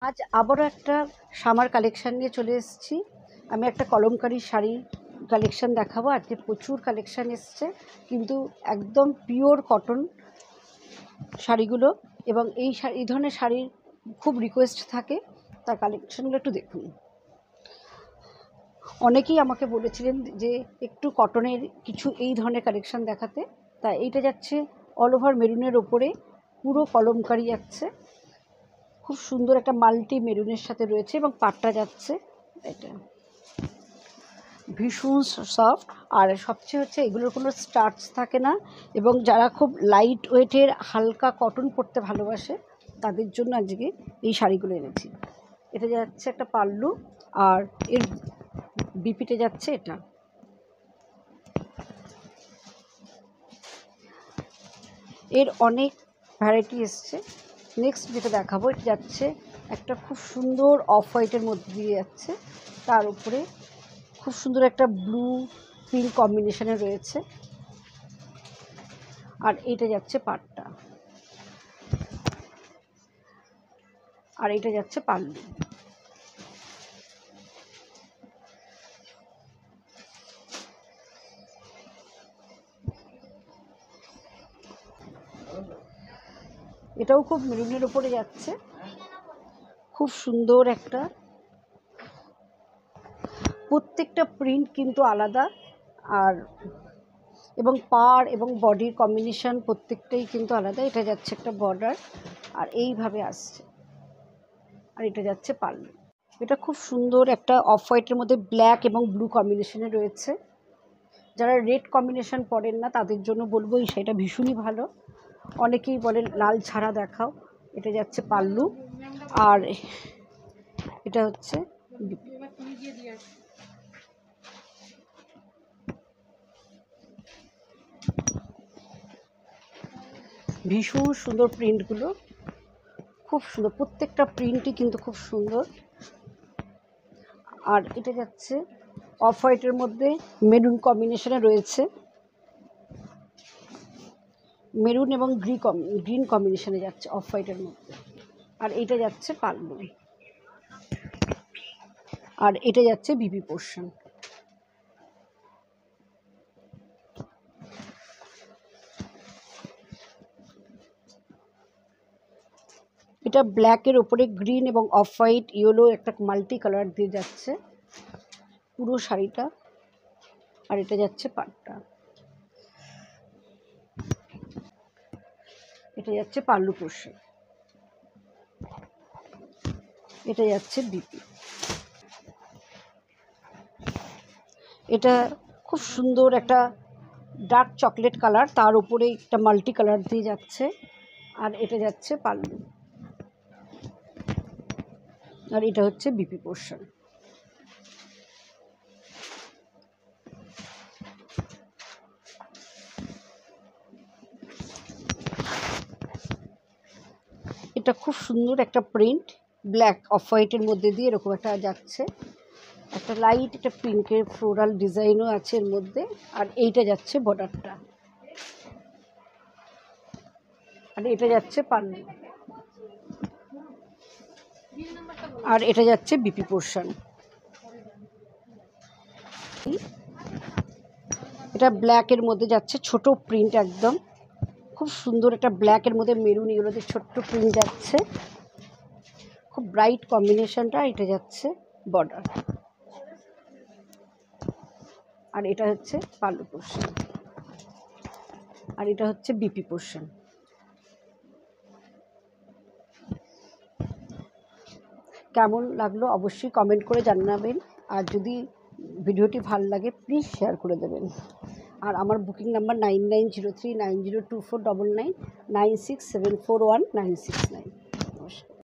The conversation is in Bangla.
আজ আবারও একটা সামার কালেকশান নিয়ে চলে এসেছি। আমি একটা কলমকারী শাড়ি কালেকশান দেখাবো। আজকে প্রচুর কালেকশান এসছে, কিন্তু একদম পিওর কটন শাড়িগুলো, এবং এই ধরনের শাড়ির খুব রিকোয়েস্ট থাকে। তার কালেকশানগুলো একটু দেখুন। অনেকেই আমাকে বলেছিলেন যে একটু কটনের কিছু এই ধরনের কালেকশান দেখাতে। তাই এইটা যাচ্ছে অল ওভার মেরুনের ওপরে, পুরো কলমকারী যাচ্ছে, খুব সুন্দর একটা মাল্টি মেরুনের সাথে রয়েছে, এবং পাটটা যাচ্ছে এটা ভীষণ সফট। আর সবচেয়ে হচ্ছে এগুলোর কোনো স্টার্চ থাকে না, এবং যারা খুব লাইট ওয়েটের হালকা কটন পরতে ভালোবাসে তাদের জন্য আজকে এই শাড়িগুলো এনেছি। এটা যাচ্ছে একটা পাল্লু, আর এর বিপিতে যাচ্ছে এটা। এর অনেক ভ্যারাইটি এসছে। নেক্সট যেটা দেখাবো, এটা যাচ্ছে একটা খুব সুন্দর অফ হোয়াইটের মধ্যে দিয়ে যাচ্ছে, তার উপরে খুব সুন্দর একটা ব্লু পিঙ্ক কম্বিনেশনে রয়েছে। আর এটা যাচ্ছে পাটটা, আর এটা যাচ্ছে পাল্লু। এটাও খুব মেরুনের উপরে যাচ্ছে, খুব সুন্দর একটা। প্রত্যেকটা প্রিন্ট কিন্তু আলাদা, আর এবং পাড় এবং বডির কম্বিনেশন প্রত্যেকটাই কিন্তু আলাদা। এটা যাচ্ছে একটা বর্ডার, আর এইভাবে আসছে, আর এটা যাচ্ছে পাল্লু। এটা খুব সুন্দর একটা অফ হোয়াইটের মধ্যে ব্ল্যাক এবং ব্লু কম্বিনেশনে রয়েছে। যারা রেড কম্বিনেশন পরেন না তাদের জন্য বলবো এই শাড়িটা ভীষণই ভালো। অনেকেই বলেন লাল ছাড়া দেখাও। এটা যাচ্ছে পাল্লু, আর এটা হচ্ছে ভীষণ সুন্দর প্রিন্টগুলো, খুব সুন্দর, প্রত্যেকটা প্রিন্টই কিন্তু খুব সুন্দর। আর এটা যাচ্ছে অফ হোয়াইটের মধ্যে মেরুন কম্বিনেশনে রয়েছে, মেরুন এবং গ্রিন কম্বিনেশনে যাচ্ছে অফ হোয়াইটের মধ্যে। আর এটা যাচ্ছে পাল্লু, আর এটা যাচ্ছে বিপি পোর্শন। এটা ব্ল্যাকের ওপরে গ্রিন এবং অফ হোয়াইট ইয়েলো একটা মাল্টি কালার দিয়ে যাচ্ছে পুরো শাড়িটা। আর এটা যাচ্ছে পাটটা, এটা যাচ্ছে পাল্লু পোর্শন, এটা যাচ্ছে বিপি। এটা খুব সুন্দর একটা ডার্ক চকলেট কালার, তার উপরে একটা মাল্টি কালার দিয়ে যাচ্ছে, আর এটা যাচ্ছে পাল্লু, আর এটা হচ্ছে বিপি পোর্শন। এটা খুব সুন্দর একটা প্রিন্ট, ব্ল্যাক অফ হোয়াইটের মধ্যে দিয়ে এরকম একটা যাচ্ছে, একটা লাইট একটা পিঙ্কের ফ্লোরাল ডিজাইনও আছে এর মধ্যে। আর এইটা যাচ্ছে বর্ডারটা, আর এটা যাচ্ছে পাল্লু, আর এটা যাচ্ছে বিপি পোর্শন। এটা ব্ল্যাকের মধ্যে যাচ্ছে, ছোট প্রিন্ট একদম খুব সুন্দর, একটা ব্ল্যাকের মধ্যে মেরুন এগুলোতে ছোট্ট প্রিন্ট যাচ্ছে, খুব ব্রাইট কম্বিনেশনটা। এটা যাচ্ছে বর্ডার, আর এটা হচ্ছে পাল্লু পোর্শন, আর এটা হচ্ছে বিপি পোর্শন। কেমন লাগলো অবশ্যই কমেন্ট করে জানাবেন, আর যদি ভিডিওটি ভালো লাগে প্লিজ শেয়ার করে দেবেন। আর আমার বুকিং নাম্বার 9903902499 96741969।